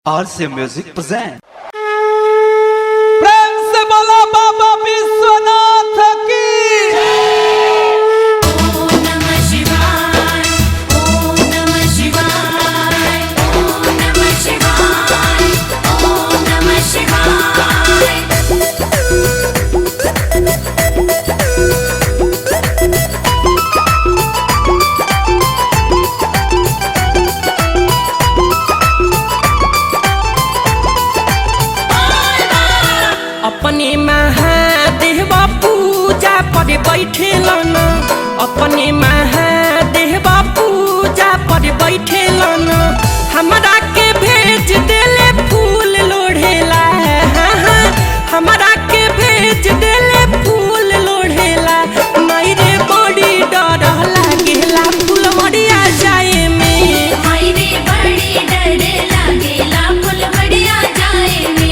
RC Music present। प्रेम से बोला बाबा विश्वनाथ की। ओम नमः शिवाय, ओम नमः शिवाय, ओम नमः शिवाय, ओम नमः शिवाय। अपने महादेव पूजा पर बैठे लन, अपने महादेव पूजा पर बैठे लन, हमरा के भेज देले फूल लोढ़ेला, हमरा के भेज देले फूल लोढ़ेला। मायरे बड़ी डर लागेला फुलवरिया जाए में, मायरे बड़ी डर लागेला फुलवरिया जाए में।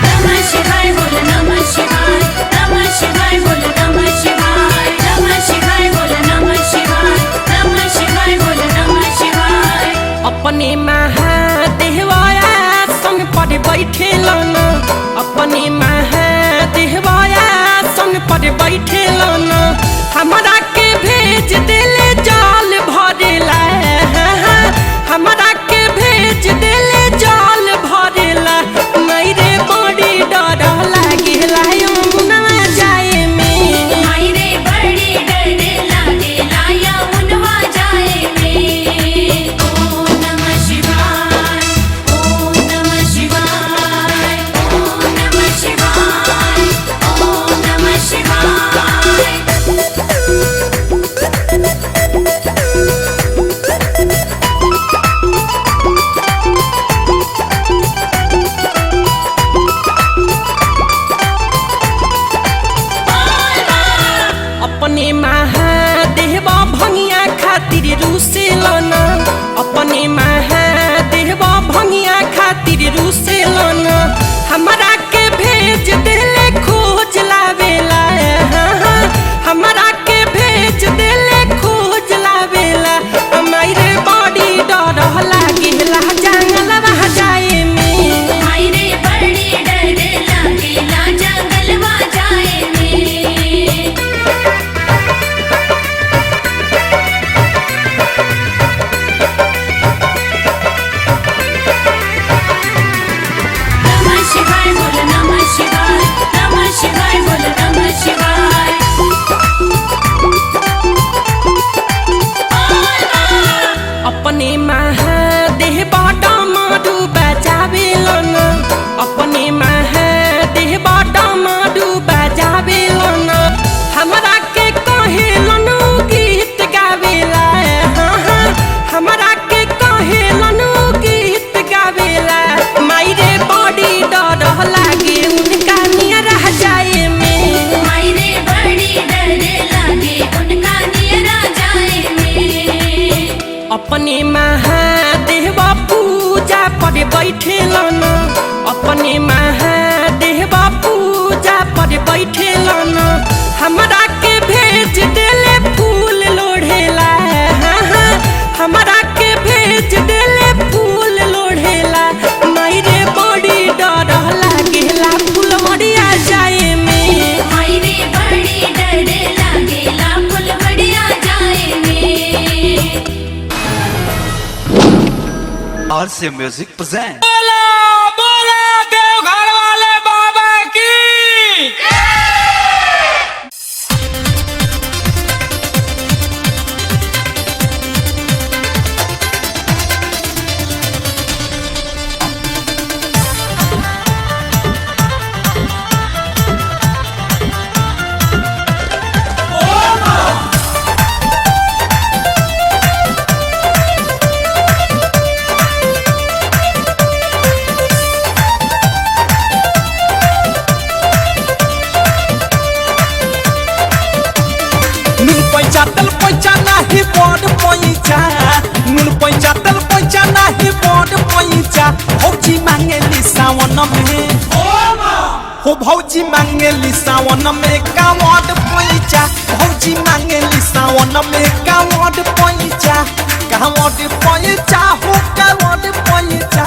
नमः शिवाय बोलो नमः शिवाय, नमः शिवाय बोलो नमः शिवाय, नमः शिवाय बोलो नमः शिवाय, नमः शिवाय बोलो नमः शिवाय। अपने महादेव आसन पर बैठे लन, अपने महादेव आसन पर बैठे लन, हमरा के भेज देले जल भरेला, हमरा के भेज देले जल भरेला। मेरे बड़ी डर लागेला यमुना जाए में, मायरे बड़ी डर लागेला यमुनवा जाए में। ओम नमः शिवाय, ओम नमः शिवाय, ओम नमः शिवाय, ओम नमः शिवाय। अपने महादेव भंगिया खातिर रूसे लन, अपने महादेव भंगिया खातिर रूसे लन, हमरा के भेज देले खोज लावेला, हमरा के भेज देले खोज लावेला। मायरे बड़ी डर लागेला जंगलवा जाए में, मायरे बड़ी डर लागेला जंगलवा जाए में। नमः शिवाय बोलो नमः शिवाय, नमः शिवाय बोलो नमः शिवाय। अपने महादेव डमरू बजावे लन, अपने महादेव डमरू बजावे लन, हमरा के कहेलन गीत गावेला, हमरा के कहेलन गीत गावेला। मायरे बड़ी डर लागे उनका नियर जाए में, मायरे बड़ी डर लागे उनका नियरा जाए में। अपने महादेव पूजा पर बैठे लन, अपने महादेव पूजा पर बैठे लन, हमरा के भेज देले फूल लोढ़ेला, हमरा के भेज देले फूल लोढ़ेला। मायरे बड़ी डर लागेला फुलवरिया जाए में, मायरे बड़ी डर लागेला फुलवरिया जाए में। RC Music present। बोला बोला देवघर वाले बाबा की। पैंचातल पैंचा नाही बड़ पैंचा, नुन पैंचातल पैंचा नाही बड़ पैंचा, फौजी मांगे सावन में, हो भौजी मांगेली सावन में कावड़ पैचा भौजी मांगेली सावन में कावड़ पैचा कावड़ पैचा हो कावड़ पैचा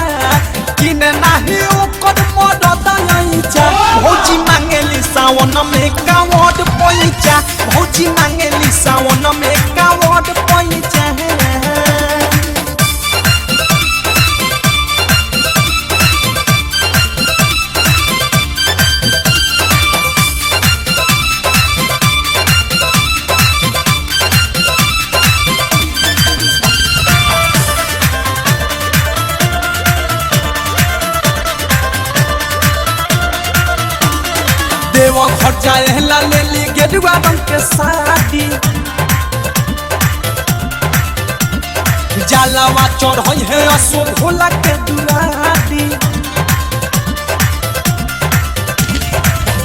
किने नाही ओकर मदद आइचा भौजी मांगेली सावन में कावड़ पैचा भौजी मांगेली सावन में कावड़ पैचा देवा घर जाए ला ले ली गेरुआ रंग के साड़ी जलावा चढ़ई है असो भोला के दुआरी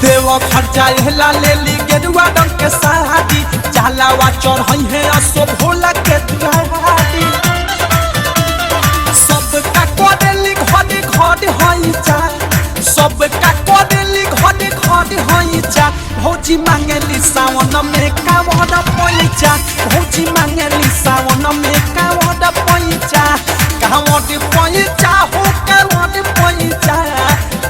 देवा घर जाए ला ले ली गेरुआ रंग के साड़ी जलावा चढ़ई है असो भोला के दुआरी सबका कोडेली घड़ी घड़ी होई जा सबका कोडेली घड़ी घड़ी होई जा भौजी मांगेली सावन में कावड़ पैचा भौजी मांगेली सावन में कावड़ पैचा कावड़ पैचा हो कावड़ पैचा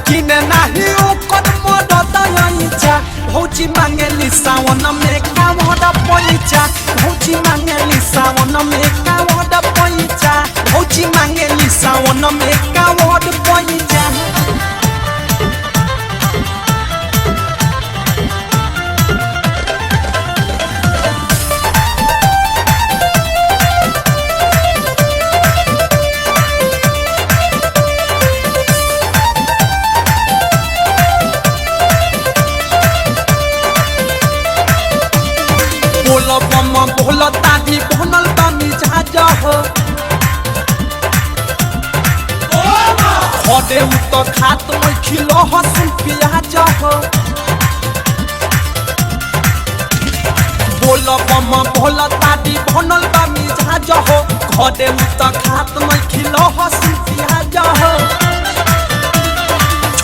किने नाही ओकर मदद आइचा भौजी मांगेली सावन में कावड़ पैचा भौजी मांगेली सावन में कावड़ पैचा भौजी मांगेली सावन में कावड़ पैचा बोलो बम्मा बोलो दादी बनल बामी जा हो खड़े तो खात में खिलो हसुन प्याज हो बोलो बम्मा बोलो दादी बनल बामी जा हो खड़े तो खात में खिलो हसुन प्याज हो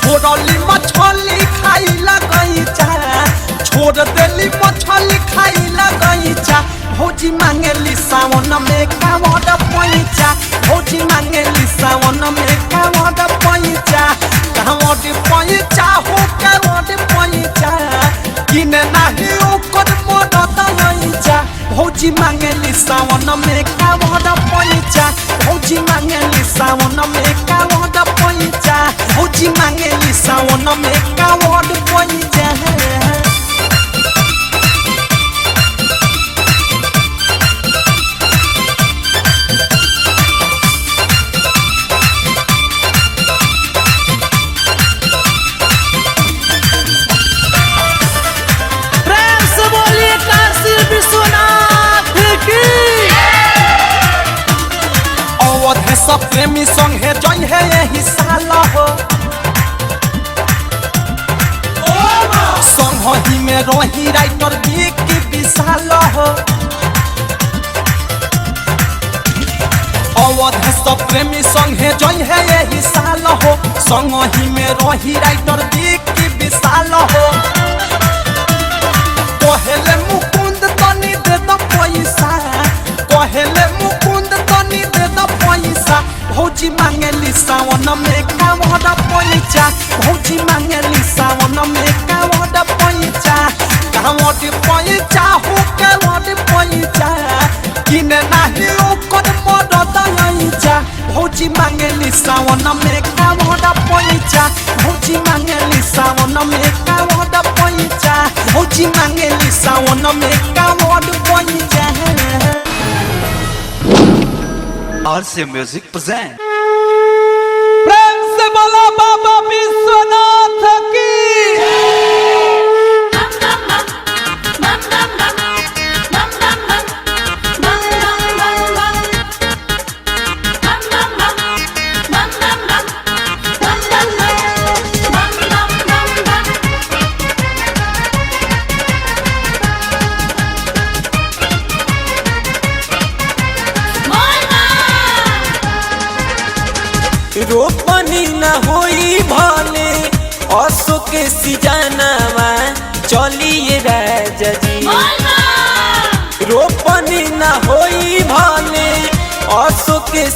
छोड़ली मछली खाई लगई जा छोड़ देली मछली खाई लगई जा भौजी मांगेली सावन में कावड़ पैचा भौजी मांगेली सावन में कावड़ पैचा कावड़ पैचा हो कावड़ पैचा किने नाही ओकर मदद आइचा भौजी मांगेली सावन में कावड़ पैचा भौजी मांगेली सावन में कावड़ पैचा भौजी मांगेली सावन में कावड़ पैचा सब प्रेमी संग है जई है यही साल हो संग ही में रही राइटर की विशाल हो अवध सब प्रेमी संग है जई है यही साल हो संग ही में रही राइटर की विशाल हो कहले मुकुंद तनी दे दो पैसा कहले मुकुंद तनी दे दो पैसा भौजी मांगेली सावन में कावड़ पैचा भौजी मांगेली सावन में कावड़ पैचा कावड़ पैचा हो कावड़ पैचा किने नाही ओकर मदद आइचा भौजी मांगेली सावन में कावड़ पैचा भौजी मांगेली सावन में कावड़ पैचा भौजी मांगेली सावन में कावड़ पैचा RC Music present. प्रेम से बोला बाबा विश्वनाथ की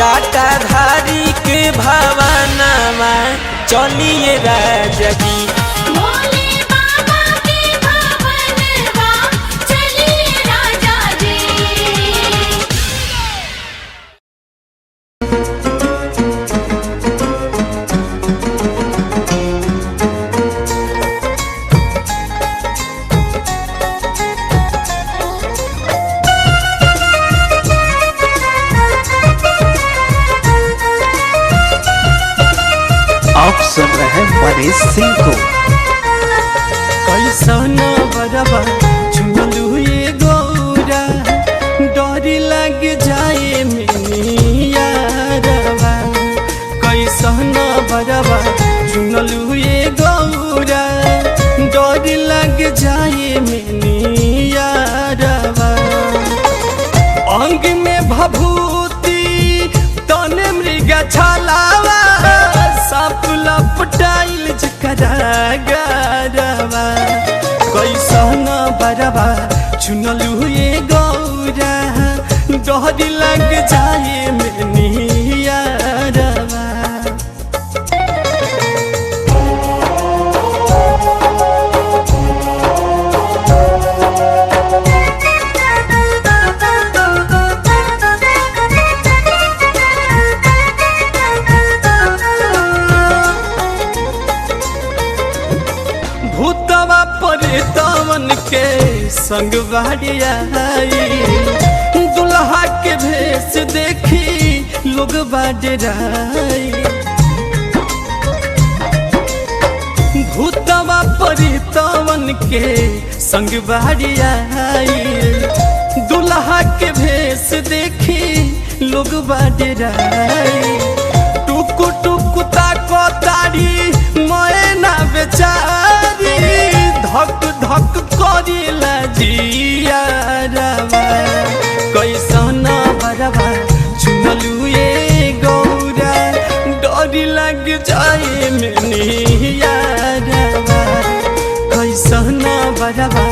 जाटाधारी के भावनावा चलिए राजा जी। भोले बाबा के भवनवा चलिए राजा जी। आप सुन रहे हैं मनीष सिंह को। कैसन बरबा चुनलू ये गौरा डरी लग जाए मिनिया रवा। कैसन बरबा चुनलू ये गौरा डरी लग जाए मिनिया रवा। अंग में भभूति तने मृग छलावा साप लपटाइल जकरा गरवा। कैसन बरबा चुनलू ये गौरा डर लग जाए मिनिया रवा। भूतवा परेतवन के संग बाड़िया दुल्हा के भेष देखी लोग बाडराई। भूतवा परेतवन के संग बाड़िया दुल्हा के भेष देखी लोग बाडराई। टुकु टुकु ताको तारी मैना बेचारी धक धक करेला जिया रवा। कैसन बरबा चुनलू ये गौरा डर लग जाए मिनिया रवा। कैसन बरबा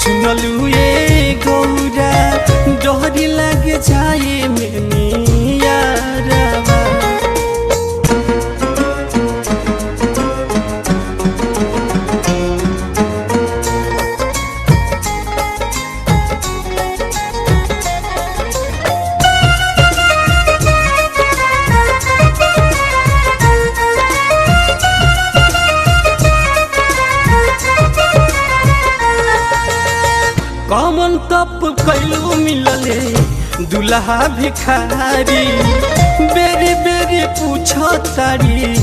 चुनलू ये गौरा डर लग जाए मिनिया रवा। कमन तप कैलू मिलले दुल्हा भिखारी बेरी बेरी पूछ तारी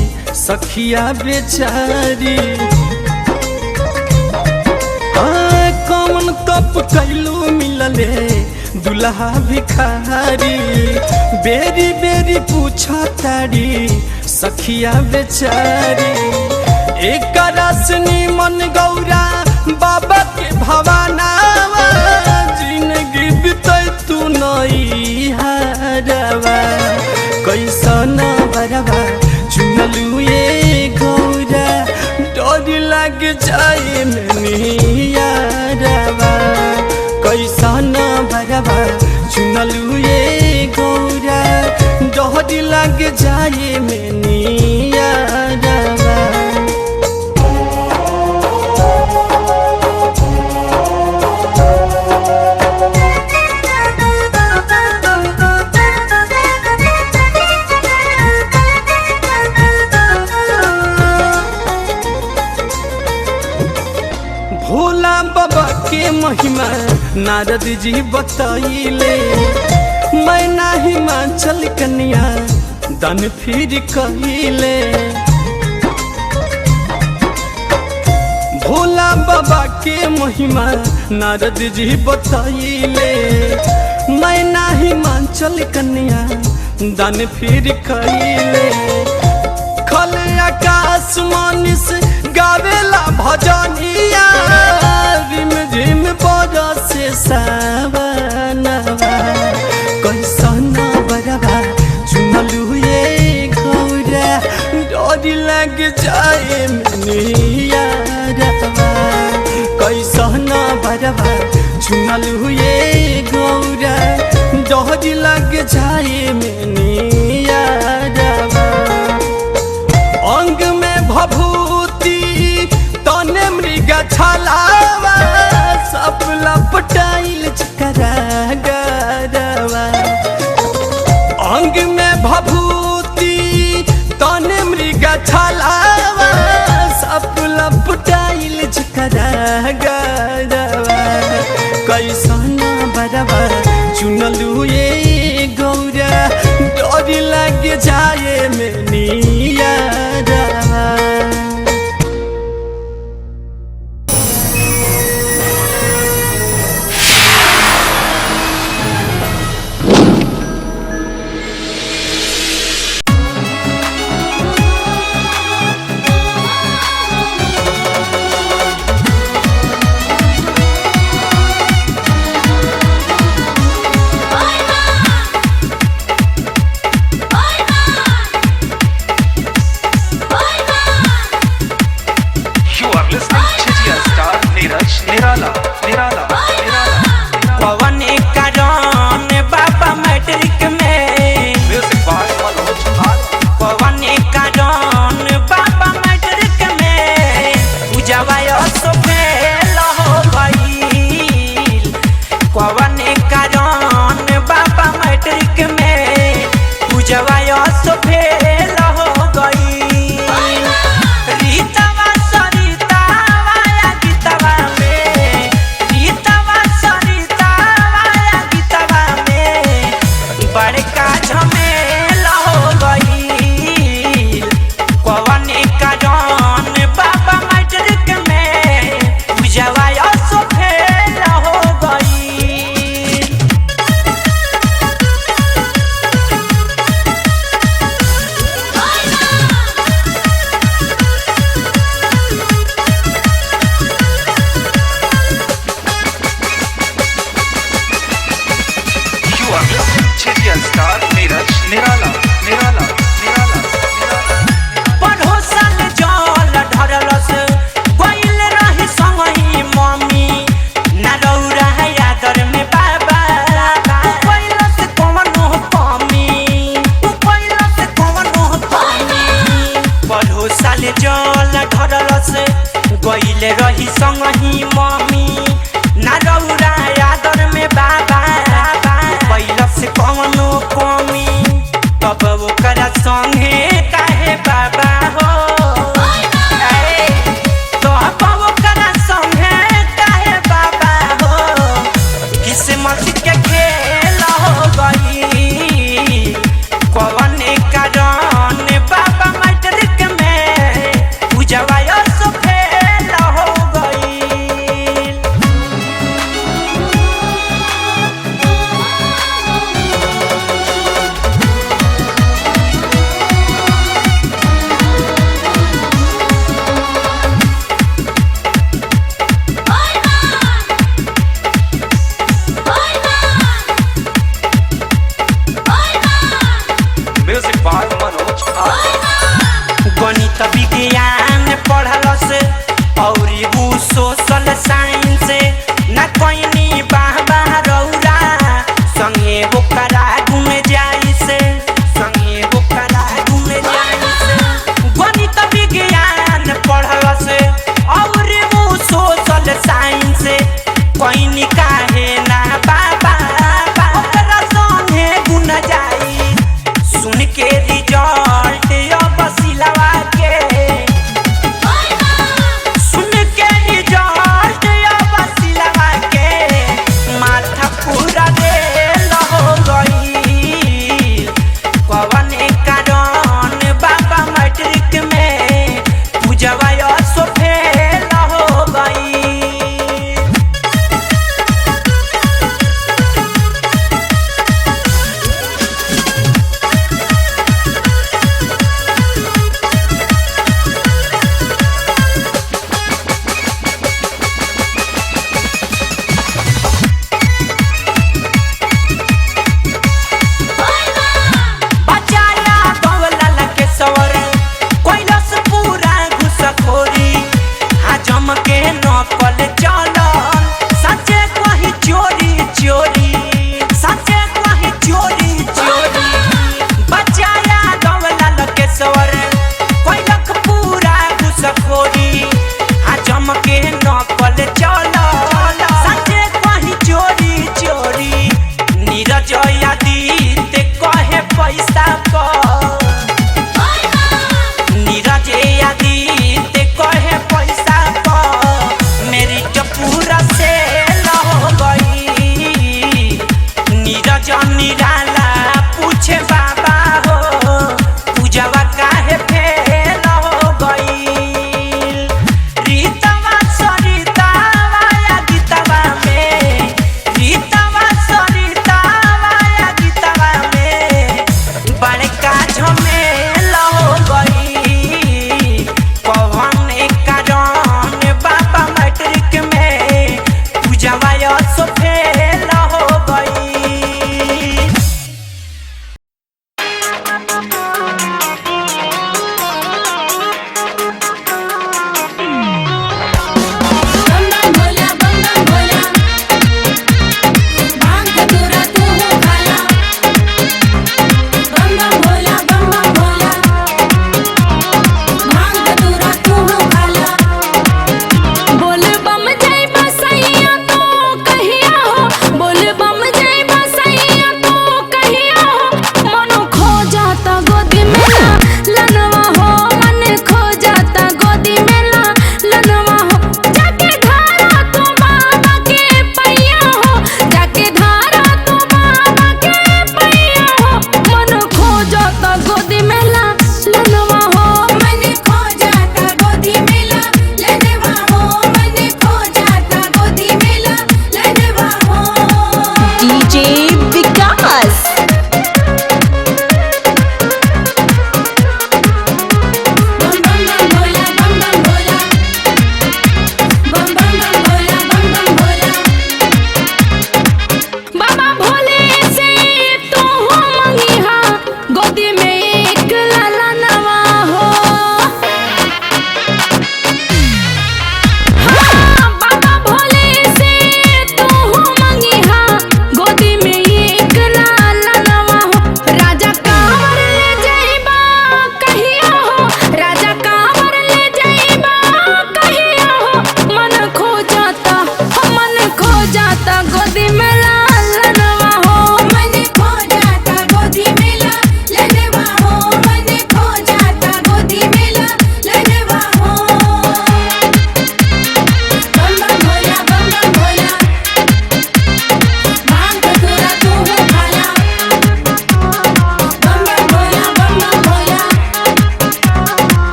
सखिया बेचारी। कमन तप कैलू मिलले दुल्हा भिखारी बेरी बेरी पूछ तारी सखिया बेचारी। एक रसनी मन गौरा बाबा के भवानावा जिंदगी बितै तू नई हरवा। कैसन बरबा चुनलू ये गौरा डर लग जाए मिनिया रवा। कैसन बरबा चुनलू ये गौरा डर लग जाए मिनिया रवा। भोला बाबा के महिमा नारद जी बतैले मैं ना हिमाचल कन्या दान फिर कहिले। भोला बाबा के महिमा नारद जी बतैले मैं ना हिमाचल कन्या दान फिर कहिले। खल आकाश मानिस गावेला भजनिया रिम झिम बरसे सावनवा। कैसन बरबा चुनलू ये गौरा डर लग जाए मिनिया रवा। कैसन बरबा चुनलू ये गौरा डर लग जाए मिनिया भभूति तने मृगा छलावा सब लपटाइल जकरा गरवा कैसन बरवा चुनलू ये गौरा डर लग जाए में नियारवा पवन कारण बाबा मैट्रिक में पवन कारण बाबा मैट्रिक में पूजवा सो फेल हो गईल पवन कारण बाबा मैट्रिक में पूजवा सो फेल हो गईल रीतवा सरितावा या गीतवा में रीतवा सरितावा या गीतवा में बड़का झमेला हो गईल कवन कारण बाबा मैट्रिक में पूजवा सो फेल हो गईल पढ़ोसन जल ढरलस गइल रही संगही मम्मी ना रौरा यादर में बाबा कैलस कवनो कमी कैलस कवनो कमी पढ़ोसन जल ढरलस गइल रही संगही मम्मी ना रौरा यादर में बाबा कैलस कवनो कमी तब ओकरा संगे काहे बाबा हो तब ओकरा संगे काहे बाबा हो किस्मत के खेल हो गई कवन कारण बाबा मैट्रिक में पूजवा सो फेल हो गई गणित विज्ञान पढ़लस और उ सोशल साइंस न कोई बाबा रौरा संगे ओकरा घूम जाई से संगे ओकरा घूम जाई से गणित विज्ञान पढ़लस और उ सोशल साइंस कोई काहे ना बाबा ओकरा संगे गुन जाई सुन के रिजल्ट अब सिलवा के सुन के रिजल्ट अब सिलवा के माथा पूरा रेल हो गई कवन कारण बाबा मैट्रिक में पूजवा सो फेल हो गई बड़का झमेला हो गई पवन कारण बाबा मैट्रिक में पूजावा सो फेल हो गई।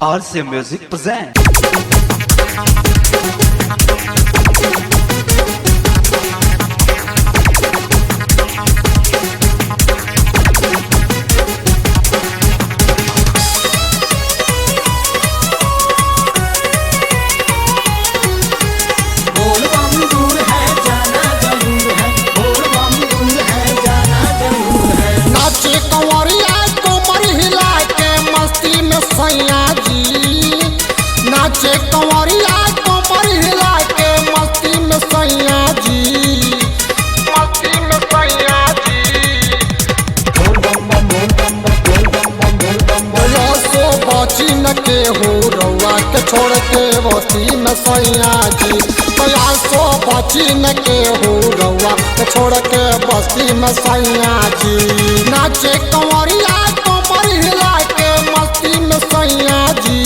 RC Music present. नाचे कंवरिया कोमर हिला के मस्ती में सैया जी, नाचे कंवरिया कोमर हिला के मस्ती में सैया जी, मस्ती में सैया जी। सो बची न के हो रउआ के छोड़ के बस्ती में सैया जी, सो बची न के हो रउआ के छोड़ के बस्ती में सैया जी। नाचे कंवरिया कोमर हिला के मस्ती में सैया जी,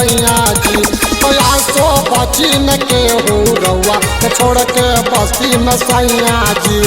सैया जी प्रयासो बची न के हो रउआ के छोड़ के बस्ती में सैया जी।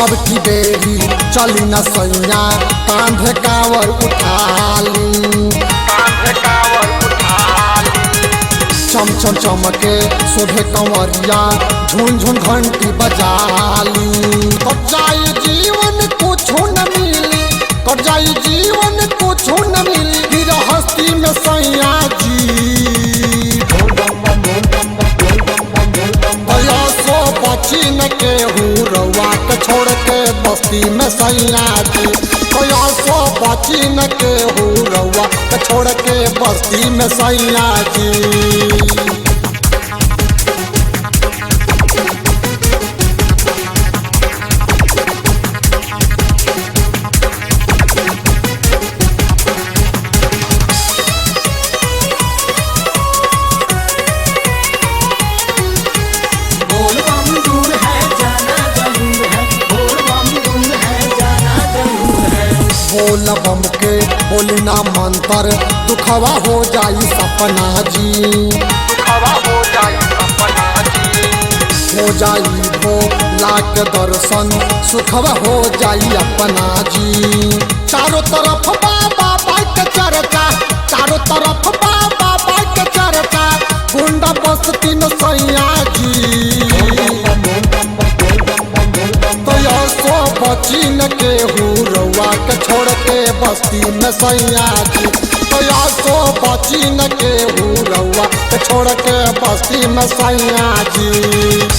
अब की बेरी चली न सैया कांधे कावर उठाली चम चम चमके शोभे कंवरिया झुन झुन घंटी बजाली कट जाई जीवन कुछ न मिली कट जाई जीवन कुछ न मिली गृहस्थी में सैया जी प्रयासो बची न के हूँ रउआ के छोड़ के बस्ती में सैया जी प्रयासो बची न के हूँ रउआ के छोड़ के बस्ती में सैया जी। बोल बम के बोली ना मंत्र दुखवा हो जाई सपना जी दुखवा हो जाई सपना जी हो जाई हो लाख दर्शन सुखवा हो जाई अपना जी। चारों तरफ बाबा बाइक चर्चा चारों तरफ बाबा बाइक चर्चा गुंडा बस्ती में सैया जी प्रयासो बची न के हूँ रउआ के छोड़ के बस्ती में सैया जी प्रयासो बची न के हूँ रउआ के छोड़ के बस्ती में सैया जी।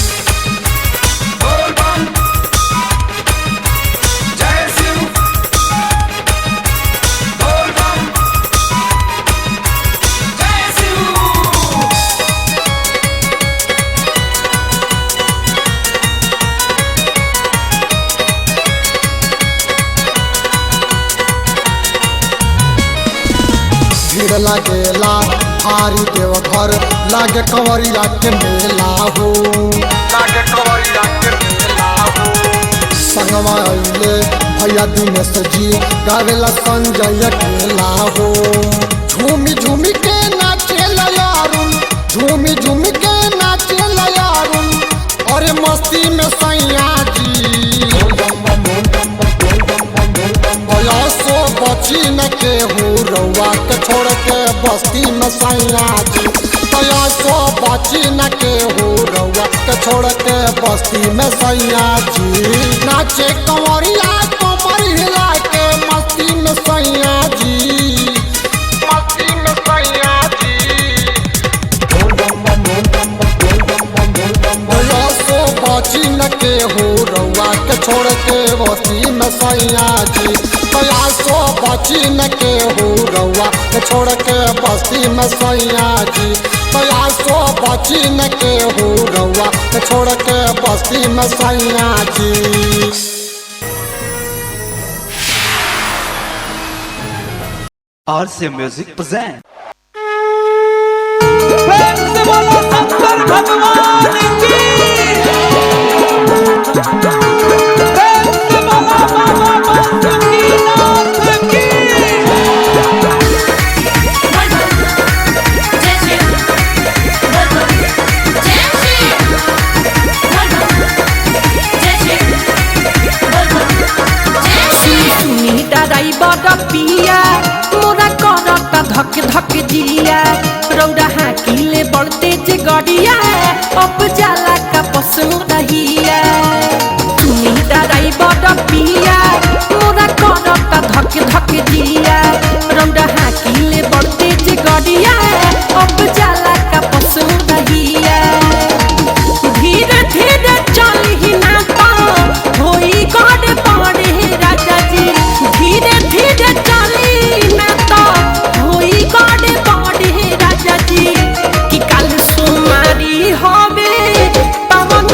भीड़ लागेला भारी देवघर लागे कंवरिया के मेला हो लागे कंवरिया के मेला हो संगवा अइले भैया दिनेश जी गावेला संजय अकेला हो झूमी झूमी के नाचे यारुन झूमी झूमी के नाचे यारुन अरे मस्ती में सैया जी प्रयासो बची न के हूँ रउआ के छोड़ के बस्ती में सैया जी प्रयासो बची न के हूँ रउआ के छोड़ के बस्ती में सैया जी। नाचे कंवरिया कमर हिला के मस्ती में सैया जी मस्ती में सैया जी प्रयासो बची न के हूँ रउआ के छोड़ के बस्ती में सैया जी प्रयासो बची न के हूँ रउआ के छोड़ के बस्ती में सैया जी प्रयासो बची न के हूँ रउआ के छोड़ के बस्ती में सैया जी। RC Music present प्रेम से बोलो शंकर भगवान की प्रेम से बोलो बाबा बासुकीनाथ की पिया मोरा करता धक धक जिया रौरा हाकिले बढ़ते जे गड़िया अब जाला का पसंद रहिया सुनी दादाई बड़ पिया मोरा करता धक धक जिया रौरा हाकिले बढ़ते जे गड़िया अब जाला का पसंद रहिया धीरे धीरे चली ना तो होई गड़ पड़े राजा जी धीरे धीरे चली ना तो होई गड़ पड़े राजा जी कि कल सुमारी होवे पवन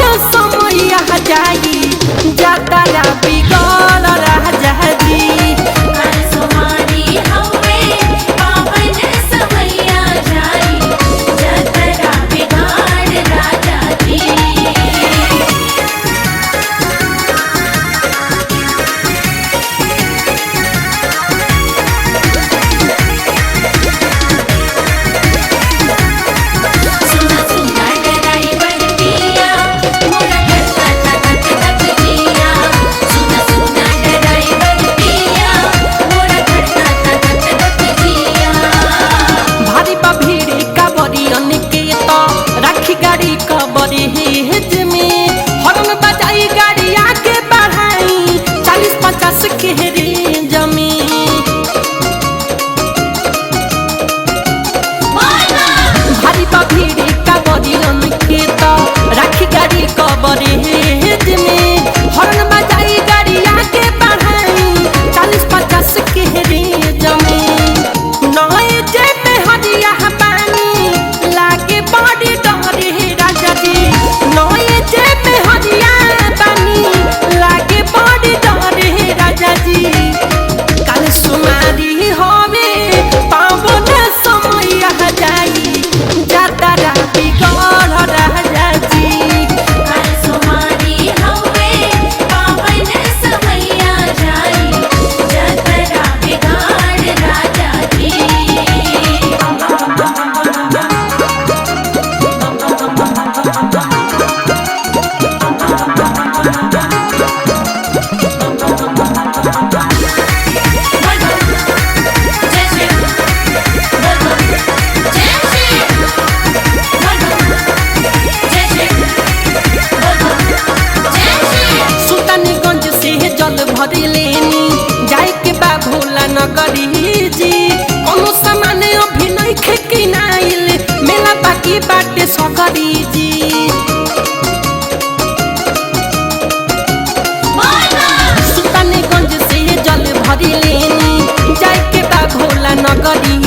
गाड़ी लेनी जाए के बा भोला नगरी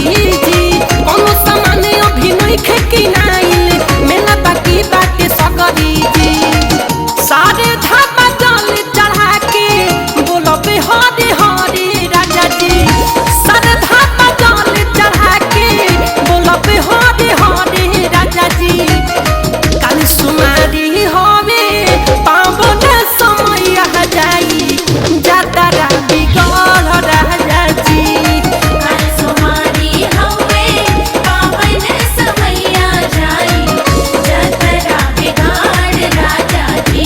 जी कोनो सामान अभी नहीं खेकी नाइल मेला बाकी बाटे सगरी जी सारे धामा जल चढ़ा के बोलबे हरे हरे राजा जी सारे धामा जल चढ़ा के बोलबे हरे हरे राजा जी काल सुमारी होवे पावन समय आ जाई जातरा बिगड़ राजा जी कल सुमारी हवे पावन समय आ जाई जतरा बिगाड़ राजा जी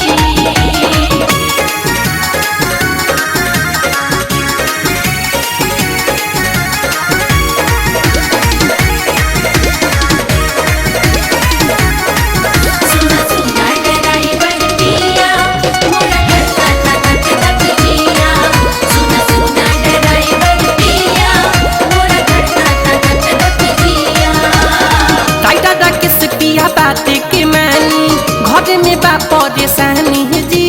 सुना सुना डराई बहतिया मोरा करता तक तक जिया सुना सुना डराई बहतिया मोरा करता तक तक जिया टाइटा दा किस पिया बात के मानी घर में बा परेशानी जी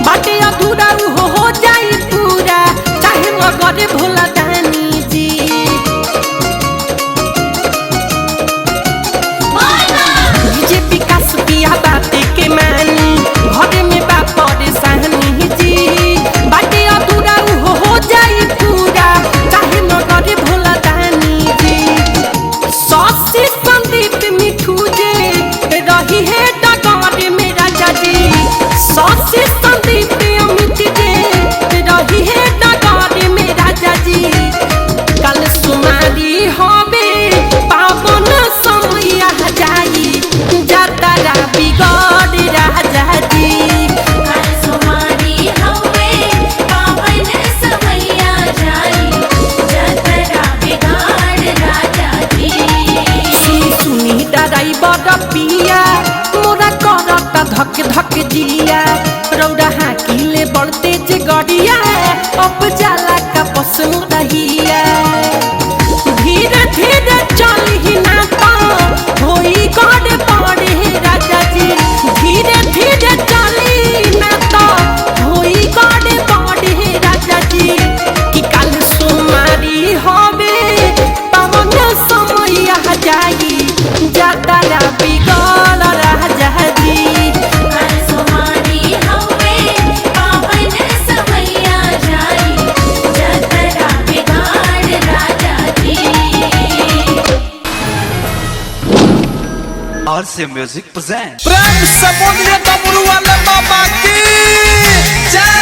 बाटे अधूरा हो जाई पूरा चाहे मगर भोला दानी जी डीजे विकास पिया बात के मानी घर में बा परेशानी जी बाटे अधूरा हो जाई पूरा चाहे मगर भोला दानी जी सासी संदीप मिठू जे रही है डगार में राजा जी सासी संदीप अमित जे रही है डगार में राजा जी कल सुमारी होवे पावन समय आ जाई जातरा बिगड़ राजा जी कल सुमारी हवे पावन समय आ जाई जतरा बिगाड़ राजा जी सुनी डराई बड़ पिया मोरा करता धक धक जिया रौरा हाकिले बढ़ते जे गड़िया अब जाला का पसंद रहिया धीरे धीरे चली ना तो होई गड़े पड़े राजा जी धीरे धीरे चली ना तो होई गड़े पड़े राजा जी कि कल सुमारी होवे पावन समय आ जाई जातरा बिगड़ राजा जी कल सुमारी हवे पावन समय आ जाई जतरा बिगाड़ राजा जी RC Music presents प्रेम से बोलिए डमरू वाले बाबा की जय।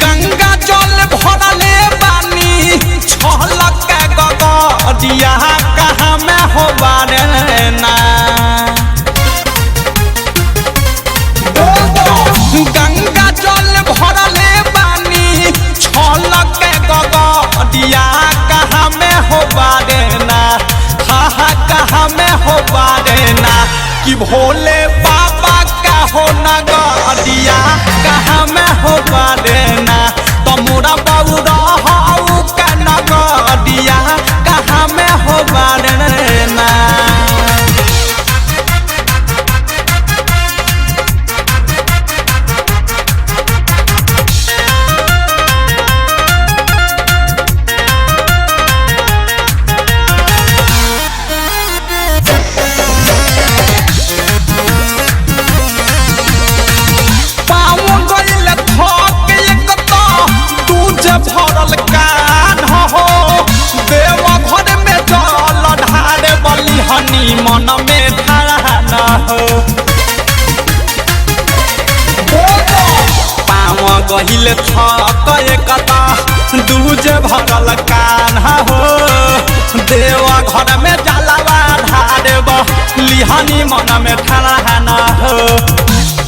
गंगा जल भरले बानी छलक के गगरिया कहाँ में हो बारे ना गंगा जल भरले बानी छलक के गगरिया कहाँ में हो बारे ना हा कहाँ में हो बारे ना कि भोले बाबा का हो नगरिया कहाँ में हो बारे ना तमुरा बउरा हाउ का नगरिया कहाँ में हो बारे ना भरल कान हो देव घर में जल ढारे बलिहनी मन में ठाड़ा न हो पाँव गहिल थक एकता दूजे भरल कान हो देव घर में जलवा ढारे बलिहनी मन में ठाड़ा न हो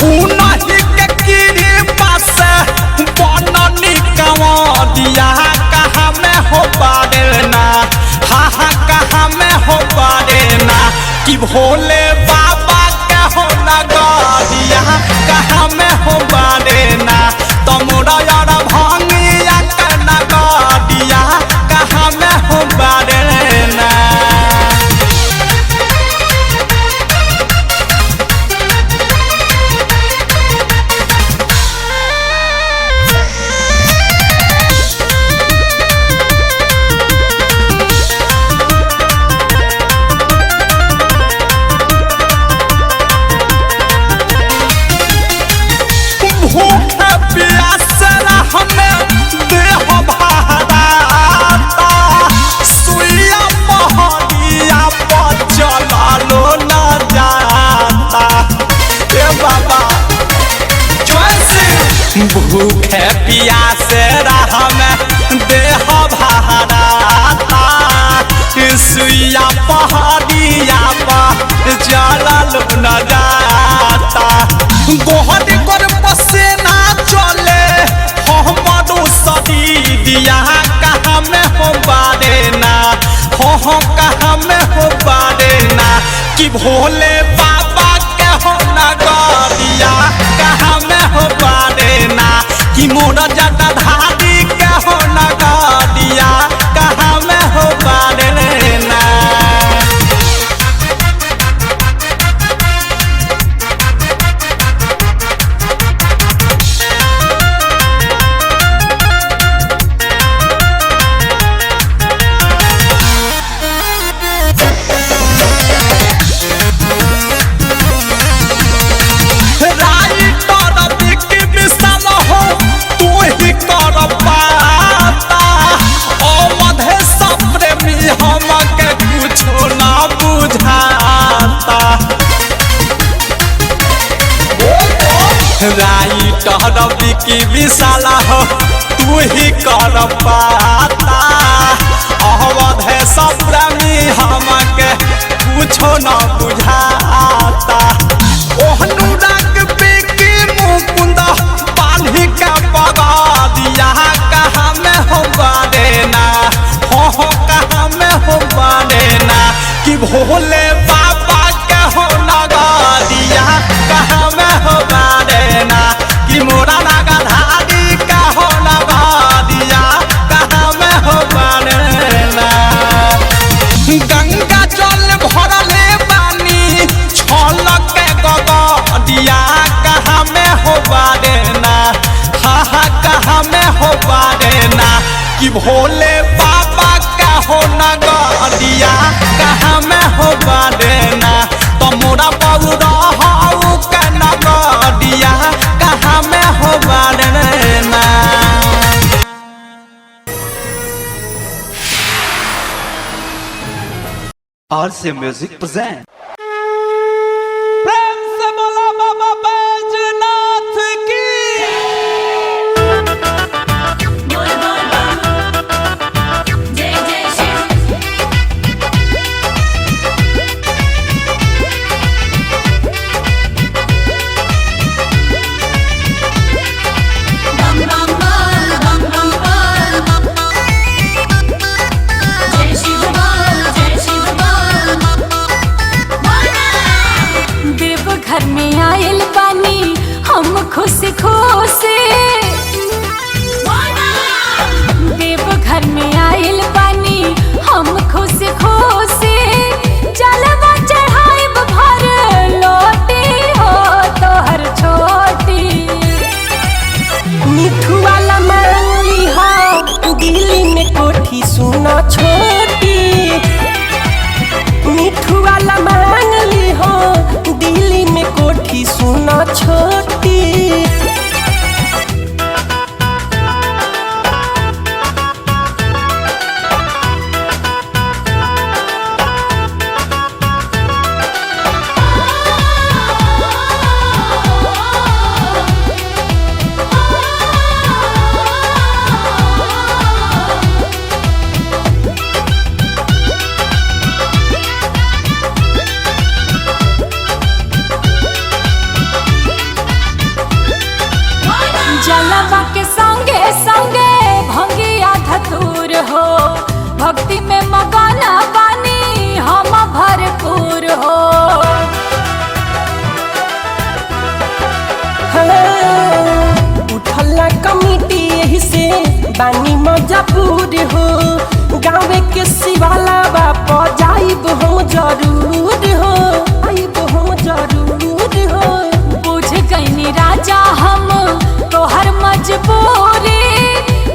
उनही के कृपा से बननी कंवरिया कहाँ में भोले बाबा के हो नगरिया कहाँ में हो बारे ना तमोरा यार भंगिया के नगरिया कहाँ में हो बारे ना। भूखे पियासे राह में देह भराता सुइया पहाड़िया पर चलल न जाता गोहद कर पसेना चले हमरो सदीदिया कहाँ में हो बारे ना हो कहाँ में हो बारे ना कि भोले बाबा के हो नगरिया कहाँ में हो बारे ना कि मोरा जटा धारी के हो नगरिया कहाँ में हो बारे ना। राइटर विकी विशाला हो तू ही कर पाता अवध है सप्रेमी हमके कुछो न बुझाता ओहनु रंग बिकी मुकुंद पानी का पगा दिया कहाँ में हो बारे ना हो कहाँ में हो बारे ना कि भोले बाबा के हो नगरिया कहाँ में हो बारे ना कि मोरा लगा धारी का हो नगरिया कहाँ में हो बारे ना। गंगा जल भरले पानी छलक के गगरिया कहाँ में हो बारे ना हा कहाँ में हो बारे ना कि भोले बाबा का हो नगरिया कहाँ में हो बारे ना तमोरा बउरा हाउ के नगरिया कहाँ में हो बारे ना। RC Music present. प्रेम से बोला बाबा बैजनाथ की। बोल बोल बोल जय जय शिव बम बम बोल बम बम बोल जय शिव बोल जय शिव बोल देव घर में आयल बानी हम खुश खुश देव घर में आयल बानी हम खुश खुश जलवा चढ़ाइब भर लोटी हो तोहर छोटी मिठू वाला मांगली हो दिल्ली में कोठी सुनो छोटी मिठू वाला मांगली हो दिल्ली में कोठी सुनो छोटी। जलवा के संगे संगे भंगिया धतूर हो भक्ति में मगन बानी हम भरपूर हो बानी मजबूर हो गाँव के शिवाला बाप जाइब हम जरूर हो आइब हम जरूर हो। बुझ गईनी राजा हम तोहर मजबूरी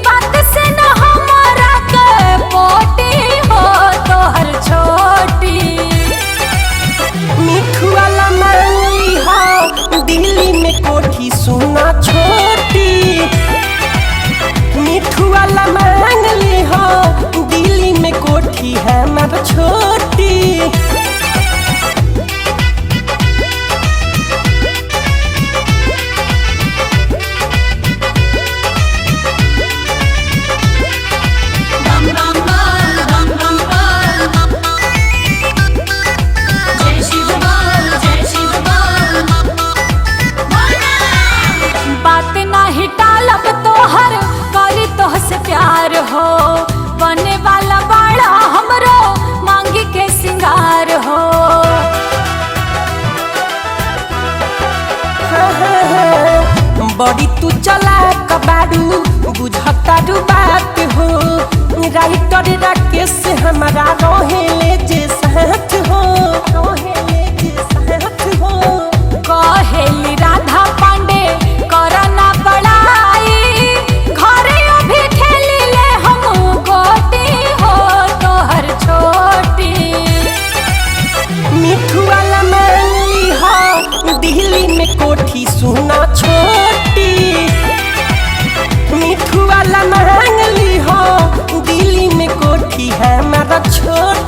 बात से न हमारा के पोटी हो तोहर छोटी। मिठू वाला मांगली हो दिल्ली में कोठी सुना छोटी। मिठू वाला मांगली हो दिल्ली में कोठी है मर छोटी। बम बम बोल बम बम बोल जय शिव बोल जय शिव बोल। बात नाही टालब तोहर करी तोह से प्यार हो बने वाला बाड़ा हमरो मांगी के सिंगार हो। बड़ी तू चला कबाड़ू बुझता रू बात हो राइटर राकेश हमारा रोहेले जे साथ हो रोहेले जे साथ हो। कहेली राधा पांडे करना बड़ाई घरे अभी खेली ले हम गोटी हो तोहर छोटी। मिठू वाला मांगली हो दिल्ली में कोठी सुना छोटी। मिठू वाला मांगली हो दिल्ली में कोठी है मेरा छोटी।